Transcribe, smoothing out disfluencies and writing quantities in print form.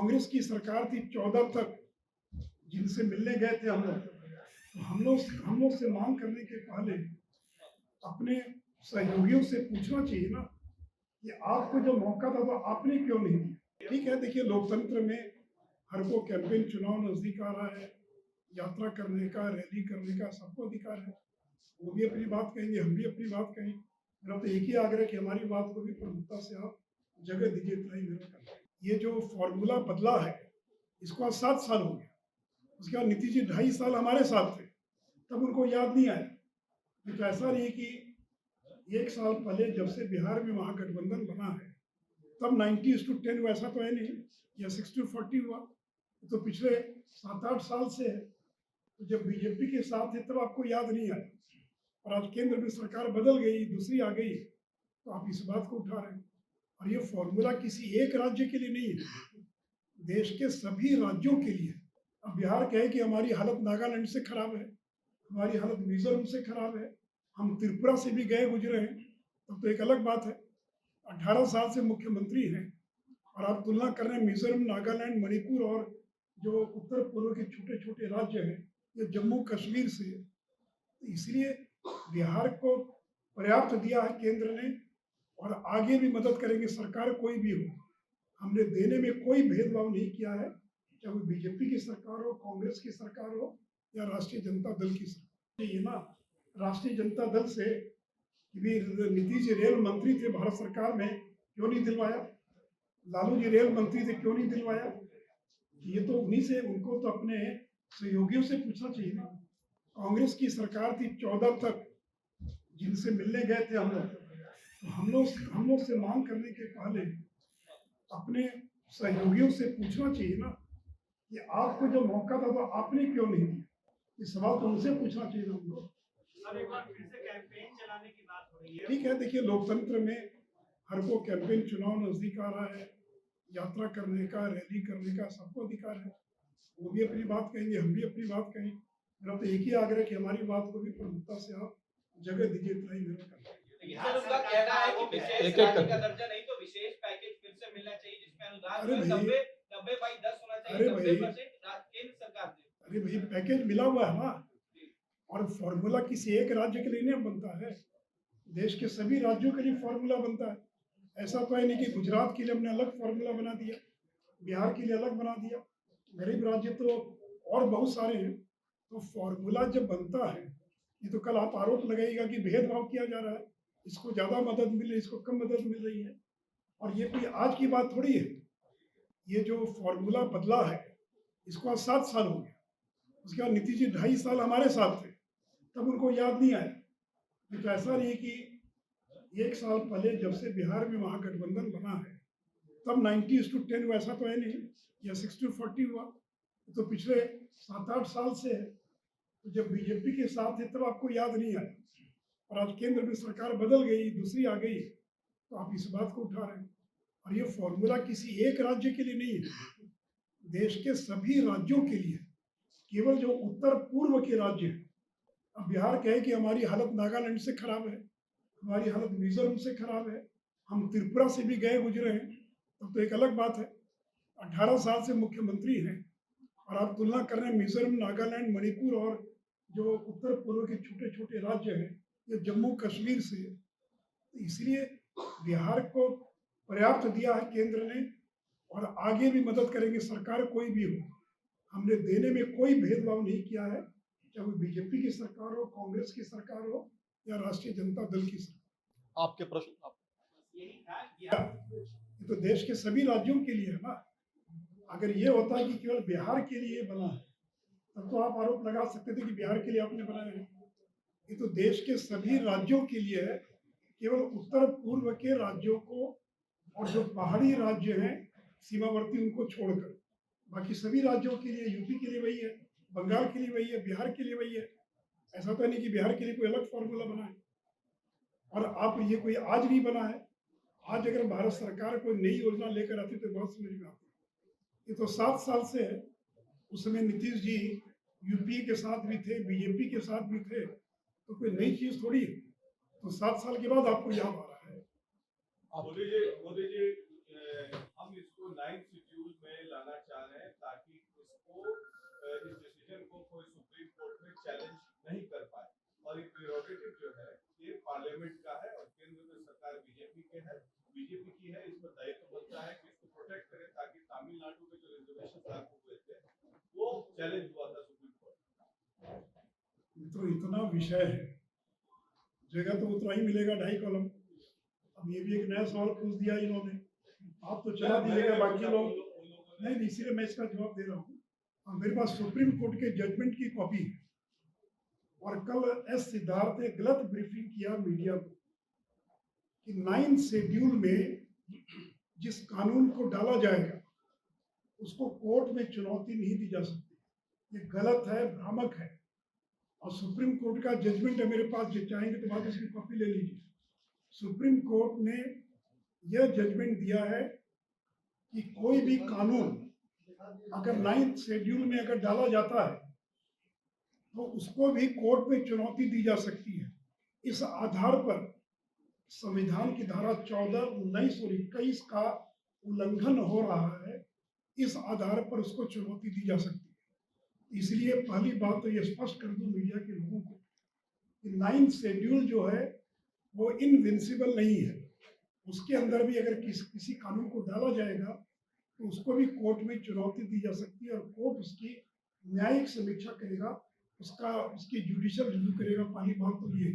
कांग्रेस की सरकार थी 14 तक, जिनसे मिलने गए थे हम लोग, तो हम लोग से मांग करने के पहले अपने सहयोगियों से पूछना चाहिए ना कि आपको जो मौका था तो आपने क्यों नहीं दिया। ठीक है, देखिए लोकतंत्र में हर को कैंपेन चुनाव नजदीक आ रहा है, यात्रा करने का, रैली करने का सबको अधिकार है। वो भी अपनी बात कहेंगे, हम भी अपनी बात कहेंगे। मेरा तो एक ही आग्रह कि हमारी बात को भी प्रमुखता से आप जगह दीजिए, इतना ही मेरा कहना है। ये जो फॉर्मूला बदला है, इसको आज 7 साल हो गया। उसके बाद नीतीश जी 2.5 साल हमारे साथ थे, तब उनको याद नहीं आया। तो ऐसा नहीं कि 1 साल पहले जब से बिहार में महागठबंधन बना है तब 90:10 वैसा तो है नहीं, या 60-40 हुआ, तो पिछले 7-8 साल से है। तो जब बीजेपी के साथ है तब आपको याद नहीं आया, और आज केंद्र में सरकार बदल गई, दूसरी आ गई, तो आप इस बात को उठा रहे हैं। और ये फॉर्मूला किसी एक राज्य के लिए नहीं है, देश के सभी राज्यों के लिए। अब बिहार कहे कि हमारी हालत नागालैंड से खराब है, हमारी हालत मिजोरम से खराब है, हम त्रिपुरा से भी गए गुजरे हैं, तब तो एक अलग बात है। 18 साल से मुख्यमंत्री हैं और आप तुलना कर रहे हैं मिजोरम, नागालैंड, मणिपुर और जो उत्तर पूर्व के छोटे छोटे राज्य हैं, ये जम्मू कश्मीर से। इसलिए बिहार को पर्याप्त दिया है केंद्र ने, और आगे भी मदद करेंगे, सरकार कोई भी हो। हमने देने में कोई भेदभाव नहीं किया है, चाहे वो बीजेपी की सरकार हो, कांग्रेस की सरकार हो या राष्ट्रीय जनता दल की सरकार। ये ना राष्ट्रीय जनता दल से भी नीतीश जी रेल मंत्री थे भारत सरकार में, क्यों नहीं दिलवाया? लालू जी रेल मंत्री थे, क्यों नहीं दिलवाया? ये तो उन्हीं से, उनको तो अपने सहयोगियों से पूछना चाहिए ना। कांग्रेस की सरकार थी 14 तक, जिनसे मिलने गए थे हम लोग, तो हम लोग से मांग करने के पहले अपने सहयोगियों से पूछना चाहिए ना कि आपको जो मौका था तो आपने क्यों नहीं दिया। ये सवाल तो उनसे पूछना चाहिए ना हम लोग। एक बार फिर से कैंपेन चलाने की बात हो रही है। ठीक है, देखिए लोकतंत्र में हर को कैंपेन चुनाव नजदीक आ रहा है, यात्रा करने का, रैली करने का सबको अधिकार है। वो भी अपनी बात कहेंगे, हम भी अपनी बात कहेंगे। मेरा तो एक ही आग्रह कि हमारी बात को भी प्रमुखता से आप जगह दीजिए, इतना ही मेरा कहना है। सर, उनका कहना है कि विशेष राज्य का दर्जा नहीं तो विशेष पैकेज फिर से मिलना चाहिए, जिसमें अनुदान अरे भाई, 90/10 होना चाहिए। अरे भाई, 90% केंद्र सरकार दे। अरे भाई, पैकेज मिला हुआ है ना, और फॉर्मूला किसी एक राज्य के लिए नहीं बनता है, देश के सभी राज्यों के लिए फॉर्मूला बनता है। ऐसा तो है नहीं कि गुजरात के लिए हमने अलग फॉर्मूला बना दिया, बिहार के लिए अलग बना दिया, गरीब राज्य तो और बहुत सारे हैं। तो फॉर्मूला जब बनता है, ये तो कल आप आरोप लगाइएगा कि भेदभाव किया जा रहा है, इसको ज्यादा मदद मिल रही, इसको कम मदद मिल रही है, और ये कोई आज की बात थोड़ी है। ये जो फॉर्मूला बदला है, इसको आज 7 साल हो गया। उसके बाद नीतीश जी 2.5 साल हमारे साथ थे, तब उनको याद नहीं आया। तो ऐसा नहीं कि 1 साल पहले जब से बिहार में महागठबंधन बना है तब 90:10 वैसा तो है नहीं, या 60-40 हुआ, तो पिछले 7-8 साल से है। तो जब बीजेपी के साथ है तब आपको याद नहीं आया, और आज केंद्र में सरकार बदल गई, दूसरी आ गई, तो आप इस बात को उठा रहे हैं। और ये फॉर्मूला किसी एक राज्य के लिए नहीं है, देश के सभी राज्यों के लिए। केवल जो उत्तर पूर्व के राज्य हैं, अब बिहार कहे कि हमारी हालत नागालैंड से खराब है, हमारी हालत मिजोरम से खराब है, हम त्रिपुरा से भी गए गुजरे हैं, तब तो एक अलग बात है। 18 साल से मुख्यमंत्री हैं और आप तुलना कर रहे हैं मिजोरम, नागालैंड, मणिपुर और जो उत्तर पूर्व के छोटे छोटे राज्य हैं, ये जम्मू कश्मीर से। तो इसलिए बिहार को पर्याप्त दिया है केंद्र ने, और आगे भी मदद करेंगे, सरकार कोई भी हो। हमने देने में कोई भेदभाव नहीं किया है, चाहे वो बीजेपी की सरकार हो, कांग्रेस की सरकार हो या राष्ट्रीय जनता दल की सरकार। आपके प्रश्न यही था कि ये तो देश के सभी राज्यों के लिए है ना। अगर ये होता कि केवल बिहार के लिए बना है, तब तो आप आरोप लगा सकते थे कि बिहार के लिए आपने बनाया है। ये तो देश के सभी राज्यों के लिए है, केवल उत्तर पूर्व के राज्यों को और जो पहाड़ी राज्य हैं सीमावर्ती, उनको छोड़कर बाकी सभी राज्यों के लिए, यूपी के लिए वही है, बंगाल के लिए वही है, बिहार के लिए वही है। ऐसा तो नहीं कि बिहार के लिए कोई अलग फॉर्मूला बना है, और आप ये कोई आज नहीं बना है। आज अगर भारत सरकार कोई नई योजना लेकर आती तो बहुत समझ में आती। ये तो 7 साल से है, उस समय नीतीश जी यूपीए के साथ भी थे, बीजेपी के साथ भी थे, तो कोई नई चीज थोड़ी है। तो 7 साल के बाद आपको याद आ रहा है। मोदी जी, हम इसको 9th शेड्यूल में लाना 2 में जो रिजर्वेशन लागू हुए थे वो चैलेंज हुआ था सुप्रीम कोर्ट। तो इतना विषय है, जगह तो उतना ही मिलेगा 2.5 कॉलम। अब ये भी एक नया सवाल पूछ दिया इन्होंने, आप तो चला दीजिएगा, बाकी लोग नहीं, इसीलिए मैं इसका जवाब दे रहा हूँ। मेरे पास सुप्रीम कोर्ट के जजमेंट की कॉपी है, और कल एस सिद्धार्थ ने गलत ब्रीफिंग किया मीडिया को कि 9th शेड्यूल में जिस कानून को डाला जाएगा उसको कोर्ट में चुनौती नहीं दी जा सकती। ये गलत है, भ्रामक है। और सुप्रीम कोर्ट का जजमेंट है मेरे पास, जो चाहेंगे तो बाद उसकी कॉपी ले लीजिए। सुप्रीम कोर्ट ने यह जजमेंट दिया है कि कोई भी कानून अगर 9th शेड्यूल में अगर डाला जाता है तो उसको भी कोर्ट में चुनौती दी जा सकती है। इस आधार पर संविधान की धारा 14, 19 और 21 का उल्लंघन हो रहा है, इस आधार पर उसको चुनौती दी जा सकती है। इसलिए पहली बात तो ये स्पष्ट कर दूं मीडिया के लोगों को कि 9th शेड्यूल जो है वो इनविंसिबल नहीं है। उसके अंदर भी अगर किसी कानून को डाला जाएगा तो उसको भी कोर्ट में चुनौती दी जा सकती है, और कोर्ट उसकी न्यायिक समीक्षा करेगा, उसकी जुडिशियल रिव्यू करेगा। पहली बात तो ये